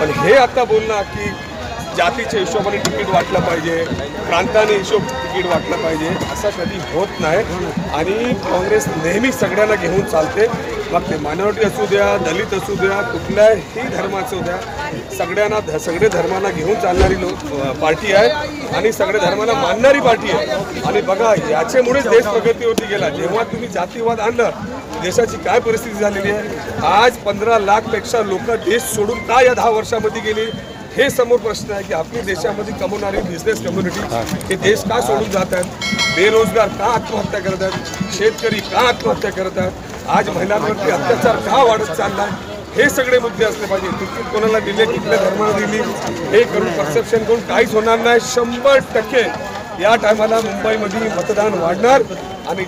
पण हे आता बोलणं की जातीच्या हिशोबाने तिकीट वाटलं पाहिजे, प्रांताने तिकीट वाटलं पाहिजे, असं कधी होत नाही. आणि काँग्रेस नेहमी सगळ्यांना घेऊन चालते, मग ते मायनॉरिटी असू द्या, दलित असू द्या, कुठल्याही धर्माचं द्या, सगळे धर्मांना घेऊन चालणारी पार्टी आहे आणि सगळे धर्मांना मानणारी पार्टी आहे. आणि बघा, याच्यामुळेच देश प्रगतीवरती गेला. जेव्हा तुम्ही जातीवाद आणलं, देशाची काय परिस्थिती झालेली आहे. आज 15 लाखपेक्षा लोक देश सोडून का या 10 वर्षामध्ये गेली, हे समोर प्रश्न आहे की आपली देशामध्ये कमवणारी बिझनेस कम्युनिटी हे देश का सोडून जात आहेत, बेरोजगार का आत्महत्या करत आहेत, शेतकरी का आत्महत्या करत आहेत, आज महिलांवरती अत्याचार का वाढत चालला आहे, हे सगळे मुद्दे असले पाहिजे. तिकीट कोणाला दिले, कुठल्या धर्माला दिली, हे करून परसेप्शन करून काहीच होणार नाही. 100% या टायमाला मुंबईमध्ये मतदान वाढणार आणि